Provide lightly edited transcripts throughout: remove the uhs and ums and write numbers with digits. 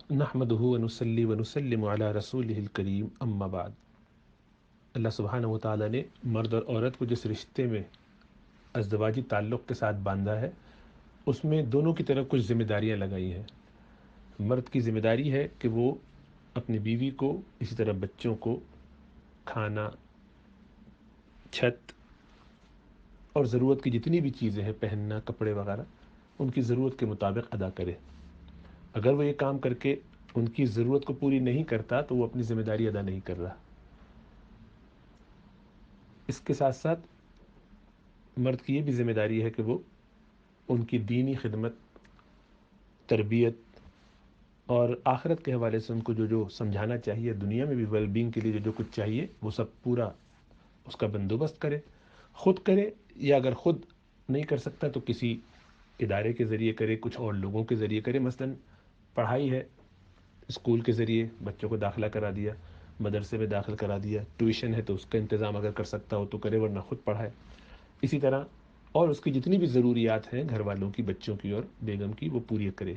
نحمدہ ونصلی ونسلم علی رسولہ الکریم اما بعد۔ اللہ سبحانہ و تعالیٰ نے مرد اور عورت کو جس رشتے میں ازدواجی تعلق کے ساتھ باندھا ہے اس میں دونوں کی طرف کچھ ذمہ داریاں لگائی ہیں۔ مرد کی ذمہ داری ہے کہ وہ اپنی بیوی کو، اسی طرح بچوں کو کھانا، چھت اور ضرورت کی جتنی بھی چیزیں ہیں، پہننا، کپڑے وغیرہ، ان کی ضرورت کے مطابق ادا کرے۔ اگر وہ یہ کام کر کے ان کی ضرورت کو پوری نہیں کرتا تو وہ اپنی ذمہ داری ادا نہیں کر رہا۔ اس کے ساتھ ساتھ مرد کی یہ بھی ذمہ داری ہے کہ وہ ان کی دینی خدمت، تربیت اور آخرت کے حوالے سے ان کو جو سمجھانا چاہیے، دنیا میں بھی ویل بینگ کے لیے جو کچھ چاہیے وہ سب پورا اس کا بندوبست کرے، خود کرے، یا اگر خود نہیں کر سکتا تو کسی ادارے کے ذریعے کرے، کچھ اور لوگوں کے ذریعے کرے۔ مثلا پڑھائی ہے، اسکول کے ذریعے بچوں کو داخلہ کرا دیا، مدرسے میں داخل کرا دیا، ٹیوشن ہے تو اس کا انتظام اگر کر سکتا ہو تو کرے، ورنہ خود پڑھائے۔ اسی طرح اور اس کی جتنی بھی ضروریات ہیں گھر والوں کی، بچوں کی اور بیگم کی، وہ پوری کرے۔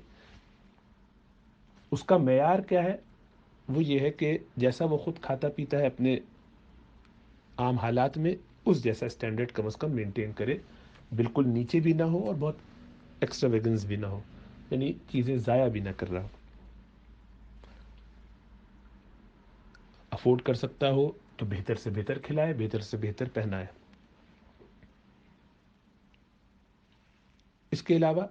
اس کا معیار کیا ہے؟ وہ یہ ہے کہ جیسا وہ خود کھاتا پیتا ہے اپنے عام حالات میں، اس جیسا اسٹینڈرڈ کم از کم مینٹین کرے، بالکل نیچے بھی نہ ہو اور بہت ایکسٹرا ویگنز بھی نہ ہو، یعنی چیزیں ضائع بھی نہ کر رہا ہو۔ افورڈ کر سکتا ہو تو بہتر سے بہتر کھلائے، بہتر سے بہتر پہنائے۔ اس کے علاوہ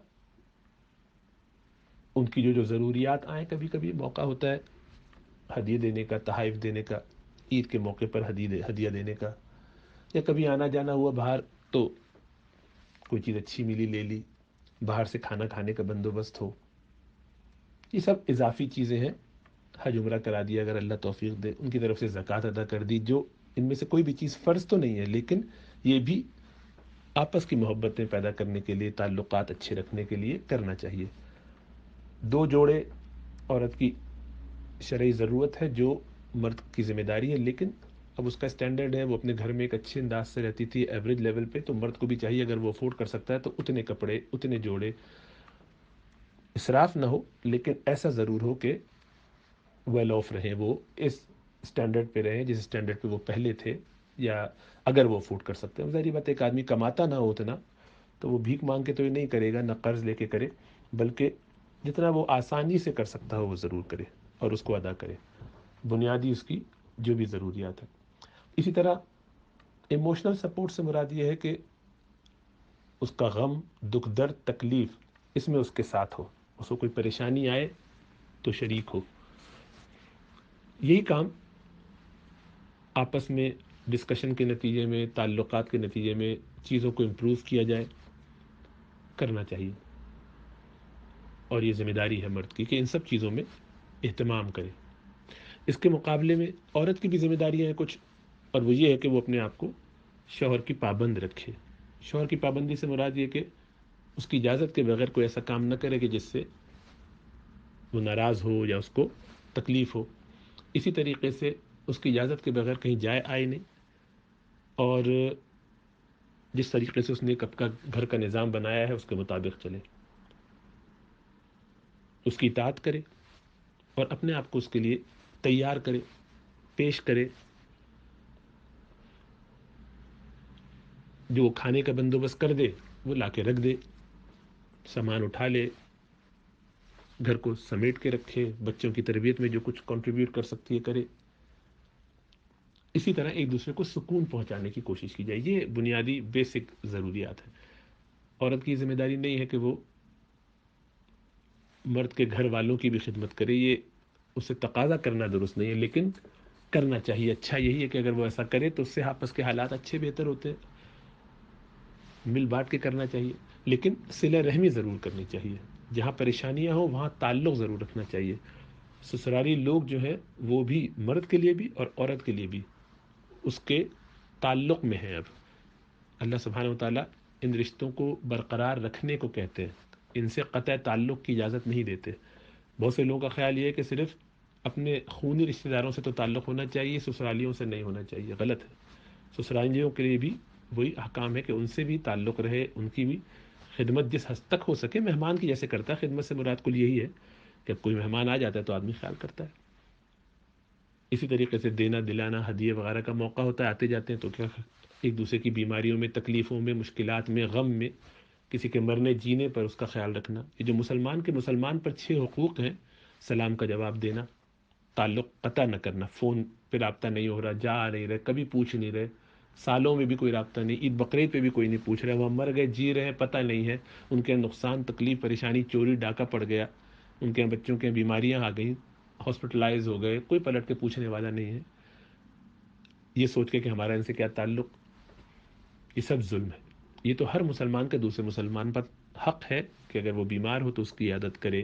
ان کی جو ضروریات آئیں، کبھی کبھی موقع ہوتا ہے ہدیے دینے کا، تحائف دینے کا، عید کے موقع پر ہدیہ دینے کا، یا کبھی آنا جانا ہوا باہر تو کوئی چیز اچھی ملی لے لی، باہر سے کھانا کھانے کا بندوبست ہو، یہ سب اضافی چیزیں ہیں۔ حج عمرہ کرا دیا اگر اللہ توفیق دے، ان کی طرف سے زکوٰۃ ادا کر دی، جو ان میں سے کوئی بھی چیز فرض تو نہیں ہے لیکن یہ بھی آپس کی محبتیں پیدا کرنے کے لیے، تعلقات اچھے رکھنے کے لیے کرنا چاہیے۔ 2 جوڑے عورت کی شرعی ضرورت ہے جو مرد کی ذمہ داری ہے، لیکن اب اس کا اسٹینڈرڈ ہے، وہ اپنے گھر میں ایک اچھے انداز سے رہتی تھی ایوریج لیول پہ، تو مرد کو بھی چاہیے اگر وہ افورڈ کر سکتا ہے تو اتنے کپڑے، اتنے جوڑے، اسراف نہ ہو لیکن ایسا ضرور ہو کہ ویل آف رہیں، وہ اس اسٹینڈرڈ پہ رہیں جس اسٹینڈرڈ پہ وہ پہلے تھے، یا اگر وہ افورڈ کر سکتے ہیں۔ ظاہری بات ایک آدمی کماتا نہ ہو اتنا تو وہ بھیک مانگ کے تو یہ نہیں کرے گا، نہ قرض لے کے کرے، بلکہ جتنا وہ آسانی سے کر سکتا ہو وہ ضرور کرے اور اس کو ادا کرے، بنیادی اس کی جو بھی ضروریات ہیں۔ اسی طرح ایموشنل سپورٹ سے مراد یہ ہے کہ اس کا غم، دکھ، درد، تکلیف، اس میں اس کے ساتھ ہو، اس کو کوئی پریشانی آئے تو شریک ہو۔ یہی کام آپس میں ڈسکشن کے نتیجے میں، تعلقات کے نتیجے میں چیزوں کو امپروو کیا جائے، کرنا چاہیے، اور یہ ذمہ داری ہے مرد کی کہ ان سب چیزوں میں اہتمام کرے۔ اس کے مقابلے میں عورت کی بھی ذمہ داریاں ہیں کچھ، اور وہ یہ ہے کہ وہ اپنے آپ کو شوہر کی پابند رکھے۔ شوہر کی پابندی سے مراد یہ کہ اس کی اجازت کے بغیر کوئی ایسا کام نہ کرے کہ جس سے وہ ناراض ہو یا اس کو تکلیف ہو۔ اسی طریقے سے اس کی اجازت کے بغیر کہیں جائے آئے نہیں، اور جس طریقے سے اس نے کب کا گھر کا نظام بنایا ہے اس کے مطابق چلے، اس کی اطاعت کرے اور اپنے آپ کو اس کے لیے تیار کرے، پیش کرے۔ جو وہ کھانے کا بندوبست کر دے وہ لا کے رکھ دے، سامان اٹھا لے، گھر کو سمیٹ کے رکھے، بچوں کی تربیت میں جو کچھ کنٹریبیوٹ کر سکتی ہے کرے۔ اسی طرح ایک دوسرے کو سکون پہنچانے کی کوشش کی جائے۔ یہ بنیادی بیسک ضروریات ہیں۔ عورت کی ذمہ داری نہیں ہے کہ وہ مرد کے گھر والوں کی بھی خدمت کرے، یہ اسے تقاضا کرنا درست نہیں ہے، لیکن کرنا چاہیے۔ اچھا یہی ہے کہ اگر وہ ایسا کرے تو اس سے آپس کے حالات اچھے بہتر ہوتے ہیں، مل بانٹ کے کرنا چاہیے، لیکن صلہ رحمی ضرور کرنی چاہیے۔ جہاں پریشانیاں ہوں وہاں تعلق ضرور رکھنا چاہیے۔ سسرالی لوگ جو ہیں وہ بھی مرد کے لیے بھی اور عورت کے لیے بھی اس کے تعلق میں ہیں۔ اب اللہ سبحانہ وتعالیٰ ان رشتوں کو برقرار رکھنے کو کہتے ہیں، ان سے قطع تعلق کی اجازت نہیں دیتے۔ بہت سے لوگوں کا خیال یہ ہے کہ صرف اپنے خونی رشتہ داروں سے تو تعلق ہونا چاہیے، سسرالیوں سے نہیں ہونا چاہیے۔ غلط ہے۔ سسرالیوں کے لیے بھی وہی احکام ہے کہ ان سے بھی تعلق رہے، ان کی بھی خدمت جس حد تک ہو سکے، مہمان کی جیسے کرتا ہے۔ خدمت سے مراد کل یہی ہے جب کوئی مہمان آ جاتا ہے تو آدمی خیال کرتا ہے. اسی طریقے سے دینا دلانا ہدیے وغیرہ کا موقع ہوتا ہے, آتے جاتے ہیں تو کیا ایک دوسرے کی بیماریوں میں, تکلیفوں میں, مشکلات میں, غم میں, کسی کے مرنے جینے پر اس کا خیال رکھنا. یہ جو مسلمان پر 6 حقوق ہیں: سلام کا جواب دینا, تعلق قطع نہ کرنا, فون پہ رابطہ نہیں ہو رہا, جا نہیں رہے, کبھی پوچھ نہیں رہے, سالوں میں بھی کوئی رابطہ نہیں, عید بقرعید پہ بھی کوئی نہیں پوچھ رہا, وہ مر گئے جی رہے ہیں پتہ نہیں ہے, ان کے نقصان تکلیف پریشانی چوری ڈاکہ پڑ گیا, ان کے بچوں کے بیماریاں آ گئیں, ہاسپٹلائز ہو گئے, کوئی پلٹ کے پوچھنے والا نہیں ہے. یہ سوچ کے کہ ہمارا ان سے کیا تعلق, یہ سب ظلم ہے. یہ تو ہر مسلمان کے دوسرے مسلمان پر حق ہے کہ اگر وہ بیمار ہو تو اس کی عیادت کرے,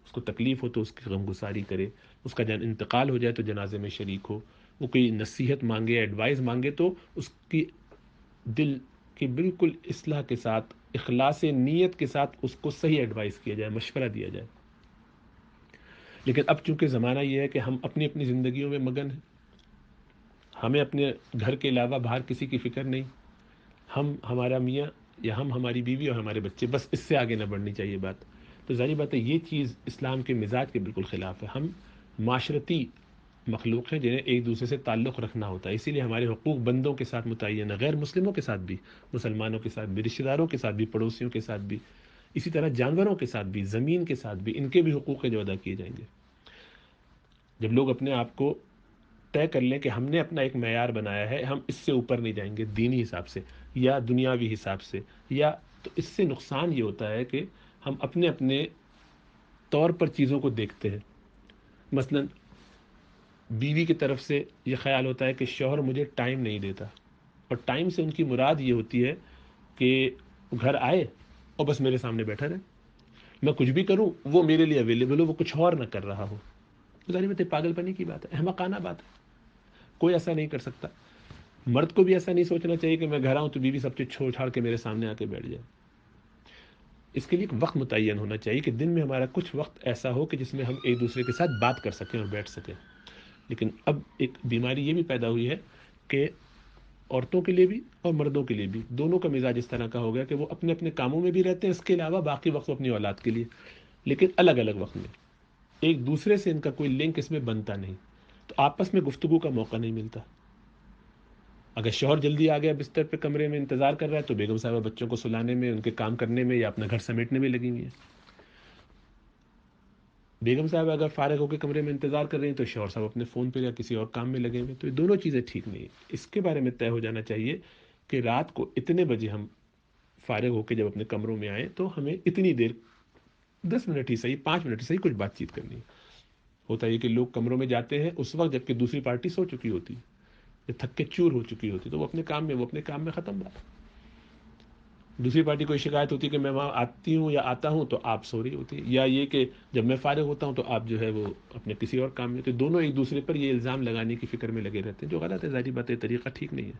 اس کو تکلیف ہو تو اس کی غمگساری کرے, اس کا جان انتقال ہو جائے تو جنازے میں شریک ہو, وہ کوئی نصیحت مانگے, ایڈوائز مانگے تو اس کی دل کی بالکل اصلاح کے ساتھ, اخلاص نیت کے ساتھ اس کو صحیح ایڈوائز کیا جائے, مشورہ دیا جائے. لیکن اب چونکہ زمانہ یہ ہے کہ ہم اپنی اپنی زندگیوں میں مگن ہیں, ہمیں اپنے گھر کے علاوہ باہر کسی کی فکر نہیں, ہمارا میاں یا ہماری بیوی اور ہمارے بچے, بس اس سے آگے نہ بڑھنی چاہیے بات. تو ظاہر بات ہے یہ چیز اسلام کے مزاج کے بالکل خلاف ہے. ہم معاشرتی مخلوق ہیں جنہیں ایک دوسرے سے تعلق رکھنا ہوتا ہے, اسی لیے ہمارے حقوق بندوں کے ساتھ متعین ہے, غیر مسلموں کے ساتھ بھی, مسلمانوں کے ساتھ بھی, رشتہ داروں کے ساتھ بھی, پڑوسیوں کے ساتھ بھی, اسی طرح جانوروں کے ساتھ بھی, زمین کے ساتھ بھی, ان کے بھی حقوق جو ادا کیے جائیں گے. جب لوگ اپنے آپ کو طے کر لیں کہ ہم نے اپنا ایک معیار بنایا ہے, ہم اس سے اوپر نہیں جائیں گے دینی حساب سے یا دنیاوی حساب سے, یا تو اس سے نقصان یہ ہوتا ہے کہ ہم اپنے اپنے طور پر چیزوں کو دیکھتے ہیں. مثلا بیوی کی طرف سے یہ خیال ہوتا ہے کہ شوہر مجھے ٹائم نہیں دیتا, اور ٹائم سے ان کی مراد یہ ہوتی ہے کہ گھر آئے اور بس میرے سامنے بیٹھا رہے, میں کچھ بھی کروں وہ میرے لیے اویلیبل ہو, وہ کچھ اور نہ کر رہا ہو. ظاہر بات ہے پاگل پنی کی بات ہے, احمقانہ بات ہے, کوئی ایسا نہیں کر سکتا. مرد کو بھی ایسا نہیں سوچنا چاہیے کہ میں گھر آؤں تو بیوی سب چیز چھوڑ چھاڑ کے میرے سامنے آ کے بیٹھ جائے. اس کے لیے ایک وقت متعین ہونا چاہیے کہ دن میں ہمارا کچھ وقت ایسا ہو کہ جس میں ہم ایک دوسرے کے ساتھ بات کر سکیں اور بیٹھ سکیں. لیکن اب ایک بیماری یہ بھی پیدا ہوئی ہے کہ عورتوں کے لیے بھی اور مردوں کے لیے بھی, دونوں کا مزاج اس طرح کا ہو گیا کہ وہ اپنے اپنے کاموں میں بھی رہتے ہیں, اس کے علاوہ باقی وقت اپنی اولاد کے لیے, لیکن الگ الگ وقت میں, ایک دوسرے سے ان کا کوئی لنک اس میں بنتا نہیں, تو آپس میں گفتگو کا موقع نہیں ملتا. اگر شوہر جلدی آ گیا بستر پہ, کمرے میں انتظار کر رہا ہے, تو بیگم صاحبہ بچوں کو سلانے میں, ان کے کام کرنے میں یا اپنا گھر سمیٹنے میں لگی ہوئی ہیں. بیگم صاحب اگر فارغ ہو کے کمرے میں انتظار کر رہے ہیں تو شوہر صاحب اپنے فون پہ یا کسی اور کام میں لگے ہوئے. تو یہ دونوں چیزیں ٹھیک نہیں ہیں. اس کے بارے میں طے ہو جانا چاہیے کہ رات کو اتنے بجے ہم فارغ ہو کے جب اپنے کمروں میں آئیں تو ہمیں اتنی دیر, 10 منٹ ہی صحیح, 5 منٹ ہی صحیح, کچھ بات چیت کرنی ہے. ہوتا ہے کہ لوگ کمروں میں جاتے ہیں اس وقت جب کہ دوسری پارٹی سو چکی ہوتی ہے, تھک کے چور ہو چکی ہوتی, تو وہ اپنے کام میں ختم بات. دوسری پارٹی کو شکایت ہوتی ہے کہ میں وہاں آتی ہوں یا آتا ہوں تو آپ سو رہی ہوتی ہے, یا یہ کہ جب میں فارغ ہوتا ہوں تو آپ جو ہے وہ اپنے کسی اور کام میں. تو دونوں ایک دوسرے پر یہ الزام لگانے کی فکر میں لگے رہتے ہیں, جو غلط ہے. ظاہری بات ہے طریقہ ٹھیک نہیں ہے.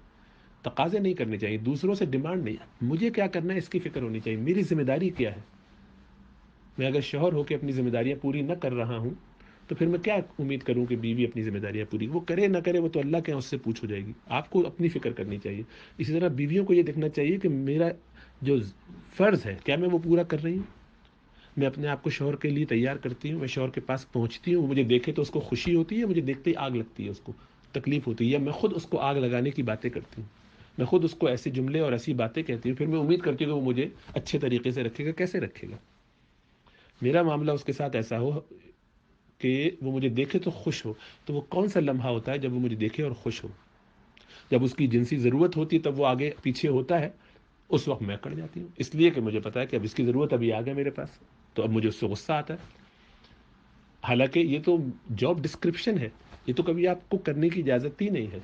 تقاضے نہیں کرنے چاہیے, دوسروں سے ڈیمانڈ نہیں, مجھے کیا کرنا ہے اس کی فکر ہونی چاہیے, میری ذمہ داری کیا ہے. میں اگر شوہر ہو کے اپنی ذمہ داریاں پوری نہ کر رہا ہوں تو پھر میں کیا امید کروں کہ بیوی اپنی ذمہ داریاں پوری, وہ کرے نہ کرے وہ تو اللہ کے اس سے پوچھ ہو جائے گی. آپ کو اپنی فکر کرنی چاہیے. اسی طرح بیویوں کو یہ دیکھنا چاہیے کہ میرا جو فرض ہے کیا میں وہ پورا کر رہی ہوں. میں اپنے آپ کو شوہر کے لیے تیار کرتی ہوں, میں شوہر کے پاس پہنچتی ہوں, مجھے دیکھے تو اس کو خوشی ہوتی ہے, مجھے دیکھتے ہی آگ لگتی ہے, اس کو تکلیف ہوتی ہے, یا میں خود اس کو آگ لگانے کی باتیں کرتی ہوں, میں خود اس کو ایسے جملے اور ایسی باتیں کہتی ہوں, پھر میں امید کرتی ہوں کہ وہ مجھے اچھے طریقے سے رکھے گا. کیسے رکھے گا؟ میرا معاملہ اس کے ساتھ ایسا ہو کہ وہ مجھے دیکھے تو خوش ہو. تو وہ کون سا لمحہ ہوتا ہے جب وہ مجھے دیکھے اور خوش ہو؟ جب اس کی جنسی ضرورت ہوتی ہے تب وہ آگے پیچھے ہوتا ہے, اس وقت میں کڑ جاتی ہوں, اس لیے کہ مجھے پتا ہے کہ اب اس کی ضرورت ابھی آ گیا میرے پاس, تو اب مجھے اس سے غصہ آتا ہے. حالانکہ یہ تو جاب ڈسکرپشن ہے, یہ تو کبھی آپ کو کرنے کی اجازت ہی نہیں ہے.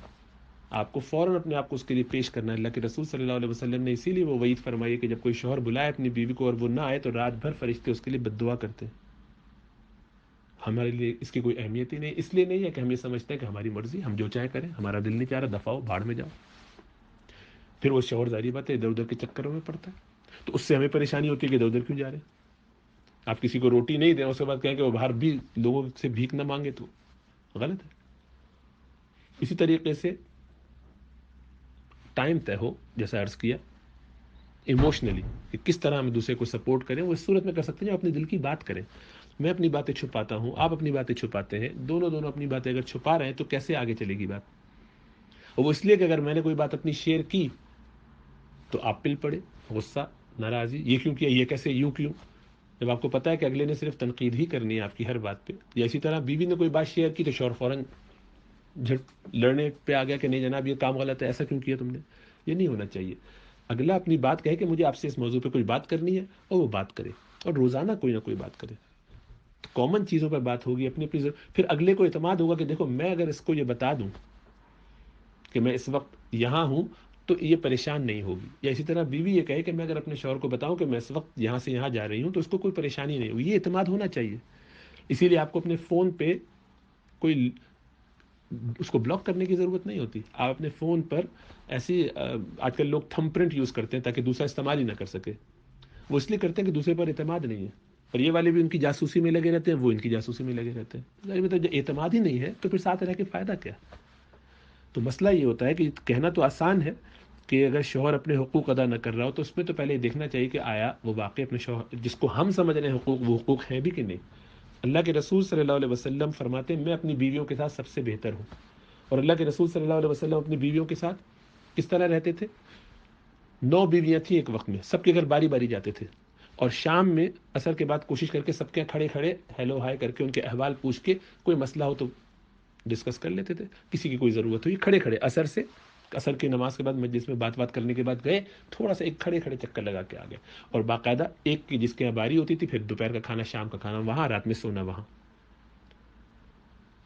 آپ کو فوراً اپنے آپ کو اس کے لیے پیش کرنا ہے. اللہ کے رسول صلی اللہ علیہ وسلم نے اسی لیے وہ وعید فرمائی کہ جب کوئی شوہر بلائے اپنی بیوی کو اور وہ نہ آئے تو رات بھر فرشتے اس کے لیے بد دعا کرتے ہیں. ہمارے لیے اس کی کوئی اہمیت ہی نہیں. اس لیے نہیں ہے کہ ہم یہ سمجھتے ہیں کہ ہماری مرضی, ہم جو چاہے کریں, ہمارا دل نہیں چاہ رہا دفعہ ہو, بھاڑ میں جاؤ. پھر وہ شوہر ظاہری بات ہے ادھر ادھر کے چکروں میں پڑتا ہے, تو اس سے ہمیں پریشانی ہوتی ہے کہ ادھر ادھر کیوں جا رہے ہیں. آپ کسی کو روٹی نہیں دیں, اس کے بعد کہیں کہ وہ باہر بھی لوگوں سے بھیک نہ مانگے, تو غلط ہے. اسی طریقے سے ٹائم طے ہو, جیسا عرض کیا, ایموشنلی کہ کس طرح ہم دوسرے کو سپورٹ کریں. وہ اس صورت میں کر سکتے ہیں جو اپنے دل کی بات کریں. میں اپنی باتیں چھپاتا ہوں، آپ اپنی باتیں چھپاتے ہیں، دونوں اپنی باتیں اگر چھپا رہے ہیں تو کیسے آگے چلے گی بات؟ اور وہ اس لیے کہ اگر میں نے کوئی بات اپنی شیئر کی تو آپ پل پڑے، غصہ، ناراضی، یہ کیوں کیا، یہ کیسے، یوں کیوں، جب آپ کو پتہ ہے کہ اگلے نے صرف تنقید ہی کرنی ہے آپ کی ہر بات پہ. یا اسی طرح بیوی نے کوئی بات شیئر کی تو شوہر فوراً جھٹ لڑنے پہ آ گیا کہ نہیں جناب یہ کام غلط ہے، ایسا کیوں کیا تم نے. یہ نہیں ہونا چاہیے. اگلا اپنی بات کہے کہ مجھے آپ سے اس موضوع پہ کوئی بات کرنی ہے، اور وہ بات کرے، اور روزانہ کوئی نہ کوئی بات کرے. تو کامن چیزوں پر بات ہوگی، اپنی اپنی پھر اگلے کو اعتماد ہوگا کہ دیکھو میں اگر اس کو یہ بتا دوں کہ میں اس وقت یہاں ہوں تو یہ پریشان نہیں ہوگی. یا اسی طرح بیوی یہ کہے کہ میں اگر اپنے شوہر کو بتاؤں کہ میں اس وقت یہاں سے یہاں جا رہی ہوں تو اس کو کوئی پریشانی نہیں ہوگی. یہ اعتماد ہونا چاہیے. اسی لیے آپ کو اپنے فون پہ کوئی اس کو بلاک کرنے کی ضرورت نہیں ہوتی. آپ اپنے فون پر ایسی آج کل لوگ تھم پرنٹ یوز کرتے ہیں تاکہ دوسرا استعمال ہی نہ کر سکے. وہ اس لیے کرتے ہیں کہ دوسرے پر اعتماد نہیں ہے. اور یہ والے بھی ان کی جاسوسی میں لگے رہتے ہیں، وہ ان کی جاسوسی میں لگے رہتے ہیں. جب اعتماد ہی نہیں ہے تو پھر ساتھ رہ کے فائدہ کیا؟ تو مسئلہ یہ ہوتا ہے کہ کہنا تو آسان ہے کہ اگر شوہر اپنے حقوق ادا نہ کر رہا ہو تو اس میں تو پہلے یہ دیکھنا چاہیے کہ آیا وہ واقعی اپنے شوہر جس کو ہم سمجھ رہے ہیں حقوق، وہ حقوق ہیں بھی کہ نہیں. اللہ کے رسول صلی اللہ علیہ وسلم فرماتے ہیں میں اپنی بیویوں کے ساتھ سب سے بہتر ہوں. اور اللہ کے رسول صلی اللہ علیہ وسلم اپنی بیویوں کے ساتھ کس طرح رہتے تھے؟ 9 بیویاں تھیں ایک وقت میں، سب کے گھر باری باری جاتے تھے، اور شام میں عصر کے بعد کوشش کر کے سب کے کھڑے کھڑے ہیلو ہائے کر کے ان کے احوال پوچھ کے کوئی مسئلہ ہو تو ڈسکس کر لیتے تھے. کسی کی کوئی ضرورت ہوئی کھڑے کھڑے عصر کی نماز کے بعد مجلس میں بات کرنے کے بعد گئے، تھوڑا سا ایک کھڑے کھڑے چکر لگا کے آ گئے. اور باقاعدہ ایک کی جس کے یہاں باری ہوتی تھی پھر دوپہر کا کھانا، شام کا کھانا وہاں، رات میں سونا وہاں.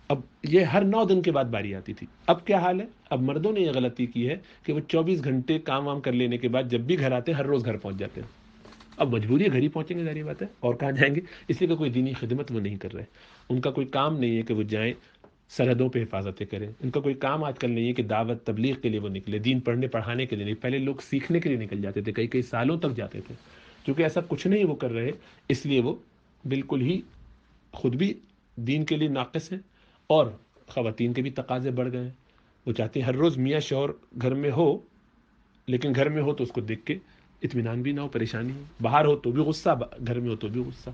اب یہ ہر 9 دن کے بعد باری آتی تھی. اب کیا حال ہے؟ اب مردوں نے یہ غلطی کی ہے کہ وہ 24 گھنٹے کام وام کر لینے کے بعد جب بھی گھر آتے ہیں ہر روز گھر پہنچ جاتے ہیں. اب مجبوری ہے، گھر ہی پہنچیں گے، ظاہر بات ہے، اور کہاں جائیں گے؟ اس لیے کہ کوئی دینی خدمت وہ نہیں کر رہے. ان کا کوئی کام نہیں ہے کہ وہ جائیں سرحدوں پہ حفاظتیں کریں. ان کا کوئی کام آج کل نہیں ہے کہ دعوت تبلیغ کے لیے وہ نکلے، دین پڑھنے پڑھانے کے لیے نہیں. پہلے لوگ سیکھنے کے لیے نکل جاتے تھے، کئی سالوں تک جاتے تھے. کیونکہ ایسا کچھ نہیں وہ کر رہے، اس لیے وہ بالکل ہی خود بھی دین کے لیے ناقص ہیں، اور خواتین کے بھی تقاضے بڑھ گئے ہیں. وہ چاہتے ہیں ہر روز میاں شوہر گھر میں ہو، لیکن گھر میں ہو تو اس کو دیکھ کے اطمینان بھی نہ ہو، پریشانی ہو. باہر ہو تو بھی غصہ، گھر میں ہو تو بھی غصہ،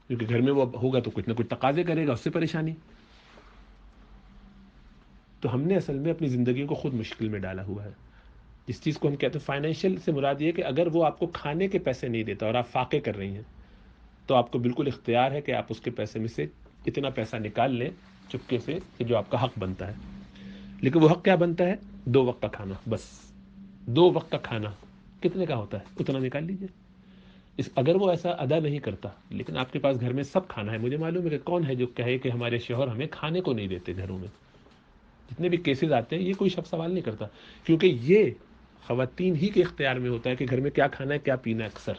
کیونکہ گھر میں وہ ہوگا تو کچھ نہ کچھ تقاضے کرے گا، اس سے پریشانی. تو ہم نے اصل میں اپنی زندگی کو خود مشکل میں ڈالا ہوا ہے. اس چیز کو ہم کہتے ہیں فائنینشیل سے مراد یہ کہ اگر وہ آپ کو کھانے کے پیسے نہیں دیتا اور آپ فاقے کر رہی ہیں تو آپ کو بالکل اختیار ہے کہ آپ اس کے پیسے میں سے اتنا پیسہ نکال لیں چپکے سے کہ جو آپ کا حق بنتا ہے. لیکن وہ حق کیا بنتا ہے؟ 2 وقت کا کھانا. بس 2 وقت کا کھانا کتنے کا ہوتا ہے اتنا نکال لیجئے. اگر وہ ایسا ادا نہیں کرتا، لیکن آپ کے پاس گھر میں سب کھانا ہے، مجھے معلوم ہے کہ کون ہے جو کہے کہ ہمارے شوہر ہمیں کھانے کو نہیں دیتے گھروں میں. جتنے بھی کیسز آتے ہیں یہ کوئی شخص سوال نہیں کرتا، کیونکہ یہ خواتین ہی کے اختیار میں ہوتا ہے کہ گھر میں کیا کھانا ہے، کیا پینا ہے. اکثر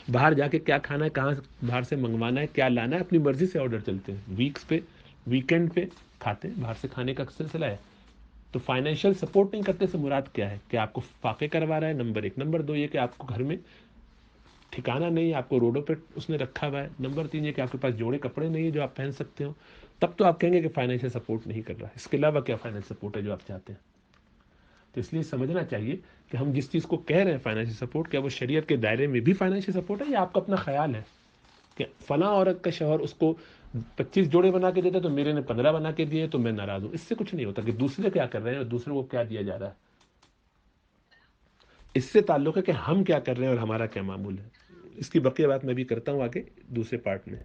باہر جا کے کیا کھانا ہے، کہاں باہر سے منگوانا ہے، کیا لانا ہے، اپنی مرضی سے آرڈر چلتے ہیں. ویکس پہ، ویکینڈ پہ کھاتے ہیں، باہر سے کھانے کا سلسلہ ہے. تو فائنینشیل سپورٹ نہیں کرتے سے مراد کیا ہے؟ کہ آپ کو فاقے کروا رہا ہے، نمبر 1. نمبر 2 یہ کہ آپ کو گھر میں ٹھکانہ نہیں، آپ کو روڈوں پہ اس نے رکھا ہوا ہے. نمبر 3 یہ کہ آپ کے پاس جوڑے کپڑے نہیں ہیں جو آپ پہن سکتے ہو. تب تو آپ کہیں گے کہ فائنینشیل سپورٹ نہیں کر رہا. اس کے علاوہ کیا فائنینشیل سپورٹ ہے جو آپ چاہتے ہیں؟ تو اس لیے سمجھنا چاہیے کہ ہم جس چیز کو کہہ رہے ہیں فائنینشیل سپورٹ، کیا وہ شریعت کے دائرے میں بھی فائنینشیل سپورٹ ہے، یا آپ کا اپنا خیال ہے کہ فلاں عورت کا شوہر اس کو 25 جوڑے بنا کے دیتا تو میرے نے 15 بنا کے دیے تو میں ناراض ہوں. اس سے کچھ نہیں ہوتا کہ دوسرے کیا کر رہے ہیں اور دوسرے کو کیا دیا جا رہا ہے. اس سے تعلق ہے کہ ہم کیا کر رہے ہیں اور ہمارا کیا معمول ہے. اس کی بقیہ بات میں بھی کرتا ہوں آگے دوسرے پارٹ میں.